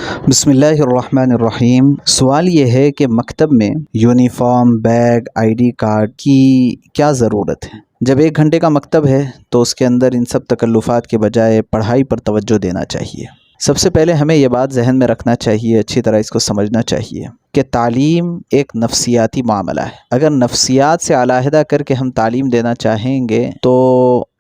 بسم اللہ الرحمن الرحیم۔ سوال یہ ہے کہ مکتب میں uniform, bag, I D card کی کیا ضرورت ہے؟ جب 1 گھنٹے کا مکتب ہے تو اس کے اندر ان سب تکلفات کے بجائے پڑھائی پر توجہ دینا چاہیے۔ سب سے پہلے ہمیں یہ بات ذہن میں رکھنا چاہیے، اچھی طرح اس کو سمجھنا چاہیے کہ تعلیم ایک نفسیاتی معاملہ ہے۔ اگر نفسیات سے علیحدہ کر کے ہم تعلیم دینا چاہیں گے تو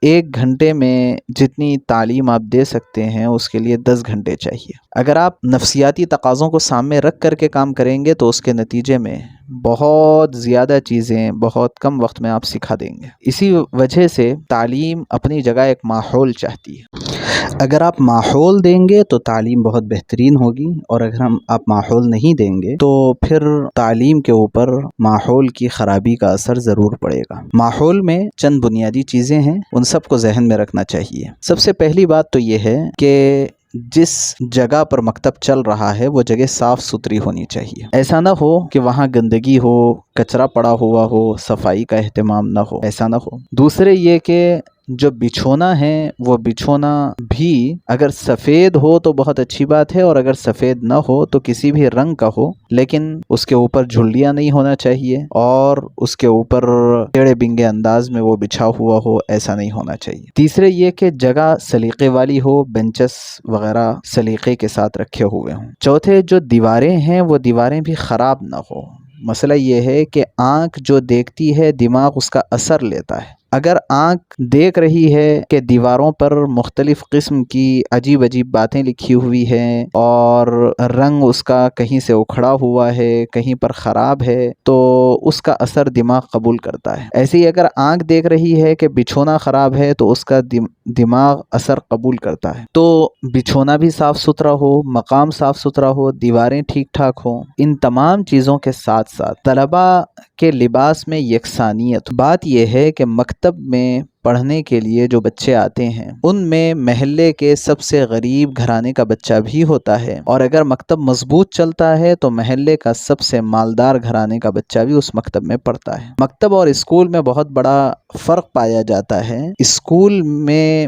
1 گھنٹے میں جتنی تعلیم آپ دے سکتے ہیں اس کے لیے 10 گھنٹے چاہیے۔ اگر آپ نفسیاتی تقاضوں کو سامنے رکھ کر کے کام کریں گے تو اس کے نتیجے میں بہت زیادہ چیزیں بہت کم وقت میں آپ سکھا دیں گے۔ اسی وجہ سے تعلیم اپنی جگہ ایک ماحول چاہتی ہے۔ اگر آپ ماحول دیں گے تو تعلیم بہت بہترین ہوگی، اور اگر آپ ماحول نہیں دیں گے تو پھر تعلیم کے اوپر ماحول کی خرابی کا اثر ضرور پڑے گا۔ ماحول میں چند بنیادی چیزیں ہیں، ان سب کو ذہن میں رکھنا چاہیے۔ سب سے پہلی بات تو یہ ہے کہ جس جگہ پر مکتب چل رہا ہے وہ جگہ صاف ستھری ہونی چاہیے۔ ایسا نہ ہو کہ وہاں گندگی ہو، کچرا پڑا ہوا ہو، صفائی کا اہتمام نہ ہو، ایسا نہ ہو۔ دوسرے یہ کہ جو بچھونا ہے وہ بچھونا بھی اگر سفید ہو تو بہت اچھی بات ہے، اور اگر سفید نہ ہو تو کسی بھی رنگ کا ہو، لیکن اس کے اوپر جھلیاں نہیں ہونا چاہیے اور اس کے اوپر ٹیڑے بنگے انداز میں وہ بچھا ہوا ہو، ایسا نہیں ہونا چاہیے۔ تیسرے یہ کہ جگہ سلیقے والی ہو، بینچز وغیرہ سلیقے کے ساتھ رکھے ہوئے ہوں۔ چوتھے جو دیواریں ہیں وہ دیواریں بھی خراب نہ ہو۔ مسئلہ یہ ہے کہ آنکھ جو دیکھتی ہے دماغ اس کا اثر لیتا ہے۔ اگر آنکھ دیکھ رہی ہے کہ دیواروں پر مختلف قسم کی عجیب عجیب باتیں لکھی ہوئی ہیں اور رنگ اس کا کہیں سے اکھڑا ہوا ہے، کہیں پر خراب ہے، تو اس کا اثر دماغ قبول کرتا ہے۔ ایسے ہی اگر آنکھ دیکھ رہی ہے کہ بچھونا خراب ہے تو اس کا دماغ اثر قبول کرتا ہے۔ تو بچھونا بھی صاف ستھرا ہو، مقام صاف ستھرا ہو، دیواریں ٹھیک ٹھاک ہوں۔ ان تمام چیزوں کے ساتھ ساتھ طلباء کے لباس میں یکسانیت۔ بات یہ ہے کہ مکتب میں پڑھنے کے لیے جو بچے آتے ہیں ان میں محلے کے سب سے غریب گھرانے کا بچہ بھی ہوتا ہے، اور اگر مکتب مضبوط چلتا ہے تو محلے کا سب سے مالدار گھرانے کا بچہ بھی اس مکتب میں پڑھتا ہے۔ مکتب اور اسکول میں بہت بڑا فرق پایا جاتا ہے۔ اسکول میں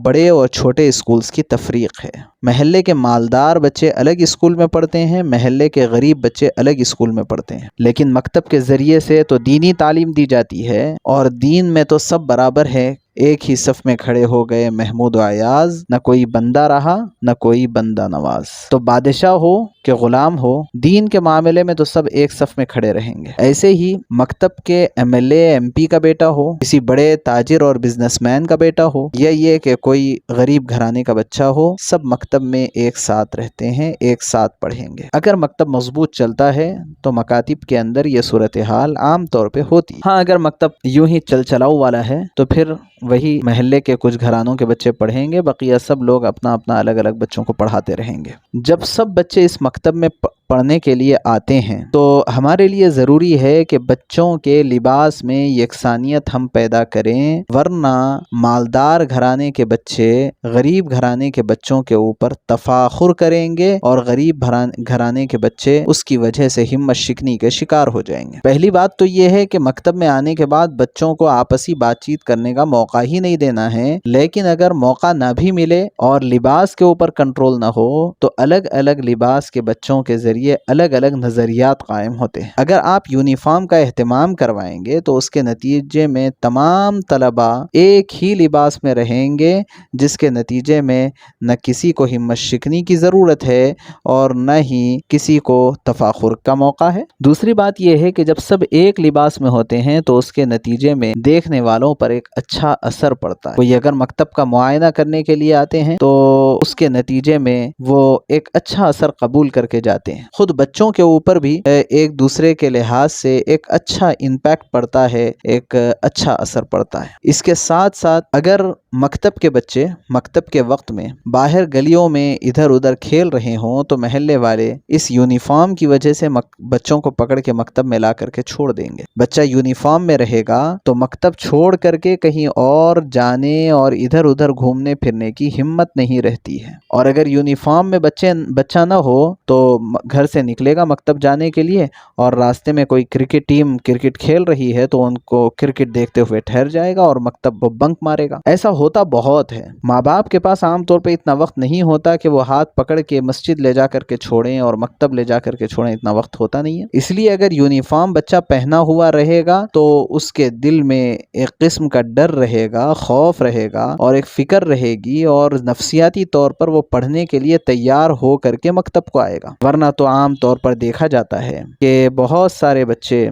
بڑے اور چھوٹے اسکولز کی تفریق ہے۔ محلے کے مالدار بچے الگ اسکول میں پڑھتے ہیں، محلے کے غریب بچے الگ اسکول میں پڑھتے ہیں، لیکن مکتب کے ذریعے سے تو دینی تعلیم دی جاتی ہے، اور دین میں تو سب برابر ہے۔ ایک ہی صف میں کھڑے ہو گئے محمود و ایاز، نہ کوئی بندہ رہا نہ کوئی بندہ نواز۔ تو بادشاہ ہو کہ غلام ہو، دین کے معاملے میں تو سب ایک صف میں کھڑے رہیں گے۔ ایسے ہی مکتب کے M L A M P کا بیٹا ہو، کسی بڑے تاجر اور بزنس مین کا بیٹا ہو، یا یہ کہ کوئی غریب گھرانے کا بچہ ہو، سب مکتب میں ایک ساتھ رہتے ہیں، ایک ساتھ پڑھیں گے۔ اگر مکتب مضبوط چلتا ہے تو مکاتب کے اندر یہ صورتحال عام طور پہ ہوتی۔ ہاں، اگر مکتب یوں ہی چل چلاؤ والا ہے تو پھر وہی محلے کے کچھ گھرانوں کے بچے پڑھیں گے، بقیہ سب لوگ اپنا اپنا الگ الگ بچوں کو پڑھاتے رہیں گے۔ جب سب بچے اس مکتب میں پڑھنے کے لیے آتے ہیں تو ہمارے لیے ضروری ہے کہ بچوں کے لباس میں یکسانیت ہم پیدا کریں، ورنہ مالدار گھرانے کے بچے غریب گھرانے کے بچوں کے اوپر تفاخر کریں گے، اور غریب گھرانے کے بچے اس کی وجہ سے ہمت شکنی کے شکار ہو جائیں گے۔ پہلی بات تو یہ ہے کہ مکتب میں آنے کے بعد بچوں کو آپسی بات چیت کرنے کا موقع ہی نہیں دینا ہے، لیکن اگر موقع نہ بھی ملے اور لباس کے اوپر کنٹرول نہ ہو تو الگ الگ لباس کے بچوں کے ذریعے الگ الگ نظریات قائم ہوتے ہیں۔ اگر آپ یونیفارم کا اہتمام کروائیں گے تو اس کے نتیجے میں تمام طلباء ایک ہی لباس میں رہیں گے، جس کے نتیجے میں نہ کسی کو ہمت شکنی کی ضرورت ہے اور نہ ہی کسی کو تفاخر کا موقع ہے۔ دوسری بات یہ ہے کہ جب سب ایک لباس میں ہوتے ہیں تو اس کے نتیجے میں دیکھنے والوں پر ایک اچھا اثر پڑتا ہے۔ کوئی اگر مکتب کا معائنہ کرنے کے لیے آتے ہیں تو اس کے نتیجے میں وہ ایک اچھا اثر قبول کر کے جاتے ہیں۔ خود بچوں کے اوپر بھی ایک دوسرے کے لحاظ سے ایک اچھا امپیکٹ پڑتا ہے، ایک اچھا اثر پڑتا ہے۔ اس کے ساتھ ساتھ اگر مکتب کے بچے مکتب کے وقت میں باہر گلیوں میں ادھر ادھر کھیل رہے ہوں تو محلے والے اس یونیفارم کی وجہ سے بچوں کو پکڑ کے مکتب میں لا کر کے چھوڑ دیں گے۔ بچہ یونیفارم میں رہے گا تو مکتب چھوڑ کر کے کہیں اور جانے اور ادھر ادھر گھومنے پھرنے کی ہمت نہیں رہتی ہوتی ہے۔ اور اگر یونیفارم میں بچہ نہ ہو تو گھر سے نکلے گا مکتب جانے کے لیے، اور راستے میں کوئی کرکٹ ٹیم کرکٹ کھیل رہی ہے تو ان کو کرکٹ دیکھتے ہوئے ٹھہر جائے گا اور مکتب کو بنک مارے گا۔ ایسا ہوتا بہت ہے۔ ماں باپ کے پاس عام طور پہ اتنا وقت نہیں ہوتا کہ وہ ہاتھ پکڑ کے مسجد لے جا کر کے چھوڑیں اور مکتب لے جا کر کے چھوڑیں، اتنا وقت ہوتا نہیں ہے۔ اس لیے اگر یونیفارم بچہ پہنا ہوا رہے گا تو اس کے دل میں ایک قسم کا ڈر رہے گا، خوف رہے گا اور ایک فکر رہے گی، اور نفسیاتی طور پر وہ پڑھنے کے لیے تیار ہو کر کے مکتب کو آئے گا۔ ورنہ تو عام طور پر دیکھا جاتا ہے کہ بہت سارے بچے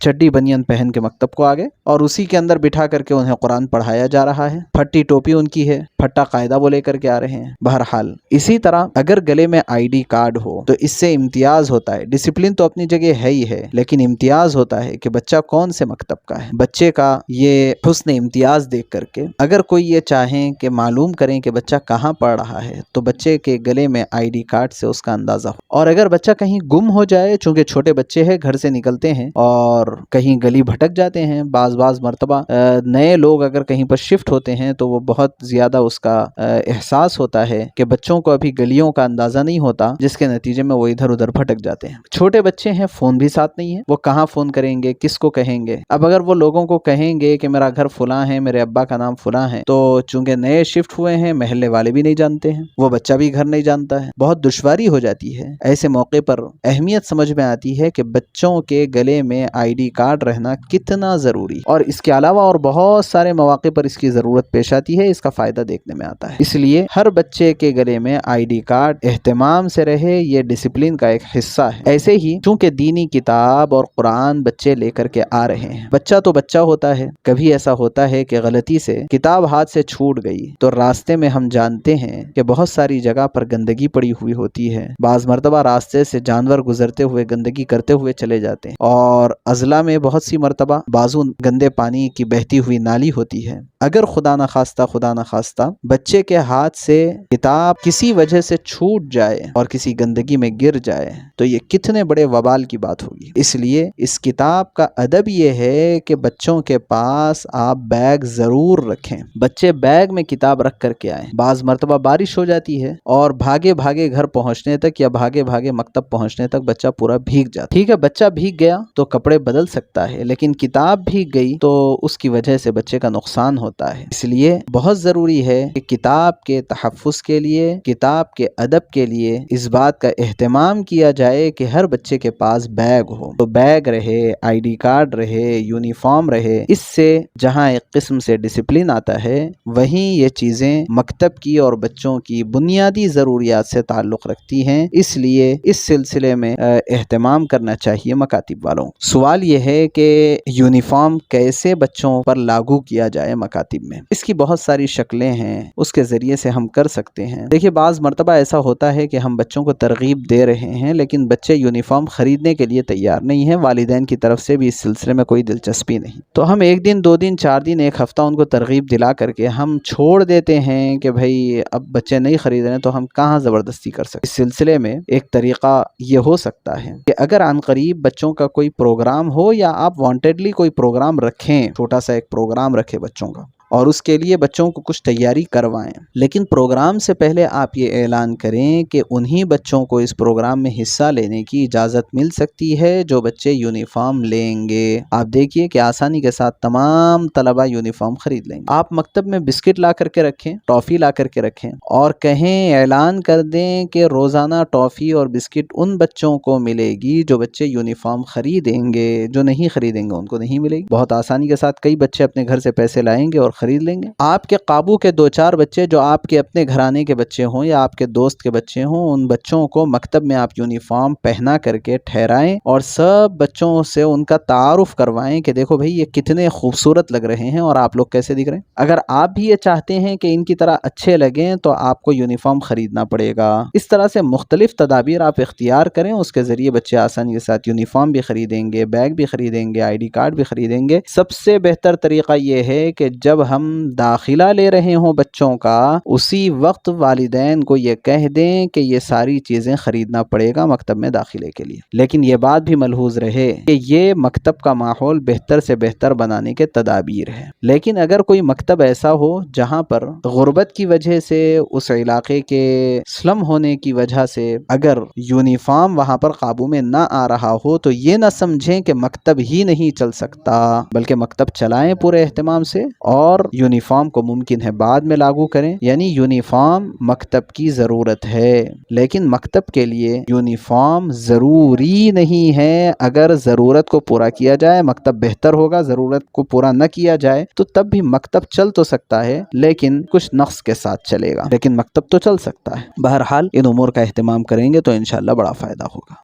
چڈی بنین پہن کے مکتب کو آگے اور اسی کے اندر بٹھا کر کے انہیں قرآن پڑھایا جا رہا ہے، پھٹی ٹوپی ان کی ہے، پھٹا قاعدہ وہ لے کر کے آ رہے ہیں۔ بہرحال اسی طرح اگر گلے میں آئی ڈی کارڈ ہو تو اس سے امتیاز ہوتا ہے۔ ڈسپلن تو اپنی جگہ ہے ہی ہے، لیکن امتیاز ہوتا ہے کہ بچہ کون سے مکتب کا ہے۔ بچے کا یہ حسن امتیاز دیکھ کر کے اگر کوئی یہ چاہیں کہ معلوم کریں کہ بچہ کہاں پڑھ رہا ہے تو بچے کے گلے میں آئی ڈی کارڈ سے اس کا اندازہ ہو۔ اور اگر بچہ کہیں گم ہو جائے، چونکہ چھوٹے بچے ہیں گھر سے نکلتے ہیں اور کہیں گلی بھٹک جاتے ہیں، بعض مرتبہ نئے لوگ اگر کہیں پر شفٹ ہوتے ہیں تو وہ بہت زیادہ اس کا احساس ہوتا ہے کہ بچوں کو ابھی گلیوں کا اندازہ نہیں ہوتا، جس کے نتیجے میں وہ ادھر ادھر بھٹک جاتے ہیں۔ چھوٹے بچے ہیں، فون بھی ساتھ نہیں ہے، وہ کہاں فون کریں گے، کس کو کہیں گے؟ اب اگر وہ لوگوں کو کہیں گے کہ میرا گھر فلاں ہے، میرے ابا کا نام فلاں ہے، تو چونکہ نئے شفٹ ہوئے ہیں محلے والے بھی نہیں جانتے ہیں، وہ بچہ بھی گھر نہیں جانتا ہے، بہت دشواری ہو جاتی ہے۔ ایسے موقع پر اہمیت سمجھ میں آتی ہے کہ بچوں کے گلے میں آئی ڈی کارڈ رہنا کتنا ضروری، اور اس کے علاوہ اور بہت سارے مواقع پر اس کی ضرورت پیش آتی ہے، اس کا فائدہ دیکھنے میں آتا ہے۔ اس لیے ہر بچے کے گلے میں آئی ڈی کارڈ اہتمام سے رہے، یہ ڈسپلن کا ایک حصہ ہے۔ ایسے ہی چونکہ دینی کتاب اور قرآن بچے لے کر کے آ رہے ہیں، بچہ تو بچہ ہوتا ہے، کبھی ایسا ہوتا ہے کہ غلطی سے کتاب ہاتھ سے چھوٹ گئی تو راستے میں ہم جانتے ہیں کہ بہت ساری جگہ پر گندگی پڑی ہوئی ہوتی ہے، بعض مرتبہ راستے سے جانور گزرتے ہوئے گندگی کرتے ہوئے چلے جاتے ہیں، اور اضلاع میں بہت سی مرتبہ بازو گندے پانی کی بہتی ہوئی نالی ہوتی ہے۔ اگر خدا نخواستہ بچے کے ہاتھ سے کتاب کسی وجہ سے چھوٹ جائے اور کسی گندگی میں گر جائے تو یہ کتنے بڑے وبال کی بات ہوگی۔ اس لیے اس کتاب کا ادب یہ ہے کہ بچوں کے پاس آپ بیگ ضرور رکھیں، بچے بیگ میں کتاب رکھ کر کے آئیں۔ بعض مرتبہ بارش ہو جاتی ہے اور بھاگے گھر پہنچنے تک یا بھاگے مکتب پہنچنے تک بچہ پورا بھیگ جاتا۔ ٹھیک ہے، بچہ بھیگ گیا تو کپڑے بدل سکتا ہے، لیکن کتاب بھیگ گئی تو اس کی وجہ سے بچے کا نقصان ہوتا ہے۔ اس لیے بہت ضروری ہے کہ کتاب کے تحفظ کے لیے، کتاب کے ادب کے لیے اس بات کا اہتمام کیا جائے کہ ہر بچے کے پاس بیگ ہو، تو بیگ رہے، آئی ڈی کارڈ رہے، یونیفارم رہے۔ اس سے جہاں ایک قسم سے ڈسپلن آتا ہے، وہیں یہ چیزیں مکتب کی اور بچوں کی بنیادی ضروریات سے تعلق رکھتی ہیں۔ اس لیے اس سلسلے میں اہتمام کرنا چاہیے مکاتب والوں۔ سوال یہ ہے کہ یونیفارم کیسے بچوں پر لاگو کیا جائے مکاتب میں؟ اس کی بہت ساری شکلیں ہیں، اس کے ذریعے سے ہم کر سکتے ہیں۔ دیکھیے، بعض مرتبہ ایسا ہوتا ہے کہ ہم بچوں کو ترغیب دے رہے ہیں لیکن بچے یونیفارم خریدنے کے لیے تیار نہیں ہیں، والدین کی طرف سے بھی اس سلسلے میں کوئی دلچسپی نہیں، تو ہم ایک دن، 2 دن، 4 دن، ایک ہفتہ ان کو ترغیب دلا کر کے ہم چھوڑ دیتے ہیں کہ بھائی اب بچے نہیں خرید رہے ہیں تو ہم کہاں زبردستی کر سکتے۔ اس سلسلے میں ایک طریقہ یہ ہو سکتا ہے کہ اگر عن قریب بچوں کا کوئی پروگرام ہو یا آپ وانٹیڈلی کوئی پروگرام رکھیں، چھوٹا سا ایک پروگرام رکھیں بچوں کا، اور اس کے لیے بچوں کو کچھ تیاری کروائیں، لیکن پروگرام سے پہلے آپ یہ اعلان کریں کہ انہی بچوں کو اس پروگرام میں حصہ لینے کی اجازت مل سکتی ہے جو بچے یونیفارم لیں گے۔ آپ دیکھیے کہ آسانی کے ساتھ تمام طلبہ یونیفارم خرید لیں گے۔ آپ مکتب میں بسکٹ لا کر کے رکھیں، ٹافی لا کر کے رکھیں، اور کہیں اعلان کر دیں کہ روزانہ ٹافی اور بسکٹ ان بچوں کو ملے گی جو بچے یونیفارم خریدیں گے، جو نہیں خریدیں گے ان کو نہیں ملے گی۔ بہت آسانی کے ساتھ کئی بچے اپنے گھر سے پیسے لائیں گے اور خرید لیں گے۔ آپ کے قابو کے 2-4 بچے جو آپ کے اپنے گھرانے کے بچے ہوں یا آپ کے دوست کے بچے ہوں، ان بچوں کو مکتب میں آپ یونیفارم پہنا کر کے ٹھہرائیں اور سب بچوں سے ان کا تعارف کروائیں کہ دیکھو بھئی یہ کتنے خوبصورت لگ رہے ہیں اور آپ لوگ کیسے دکھ رہے ہیں۔ اگر آپ بھی یہ چاہتے ہیں کہ ان کی طرح اچھے لگیں تو آپ کو یونیفارم خریدنا پڑے گا۔ اس طرح سے مختلف تدابیر آپ اختیار کریں، اس کے ذریعے بچے آسانی کے ساتھ یونیفارم بھی خریدیں گے، بیگ بھی خریدیں گے، آئی ڈی کارڈ بھی خریدیں گے۔ سب سے بہتر طریقہ یہ ہے کہ جب ہم داخلہ لے رہے ہوں بچوں کا، اسی وقت والدین کو یہ کہہ دیں کہ یہ ساری چیزیں خریدنا پڑے گا مکتب میں داخلے کے لیے۔ لیکن یہ بات بھی ملحوظ رہے کہ یہ مکتب کا ماحول بہتر سے بہتر بنانے کے تدابیر ہے۔ لیکن اگر کوئی مکتب ایسا ہو جہاں پر غربت کی وجہ سے، اس علاقے کے سلم ہونے کی وجہ سے اگر یونیفارم وہاں پر قابو میں نہ آ رہا ہو تو یہ نہ سمجھیں کہ مکتب ہی نہیں چل سکتا، بلکہ مکتب چلائیں پورے اہتمام سے، اور یونیفارم کو ممکن ہے بعد میں لاگو کریں۔ یعنی یونیفارم مکتب کی ضرورت ہے، لیکن مکتب کے لیے یونیفارم ضروری نہیں ہے۔ اگر ضرورت کو پورا کیا جائے مکتب بہتر ہوگا، ضرورت کو پورا نہ کیا جائے تو تب بھی مکتب چل تو سکتا ہے لیکن کچھ نقص کے ساتھ چلے گا، لیکن مکتب تو چل سکتا ہے۔ بہرحال ان امور کا اہتمام کریں گے تو انشاءاللہ بڑا فائدہ ہوگا۔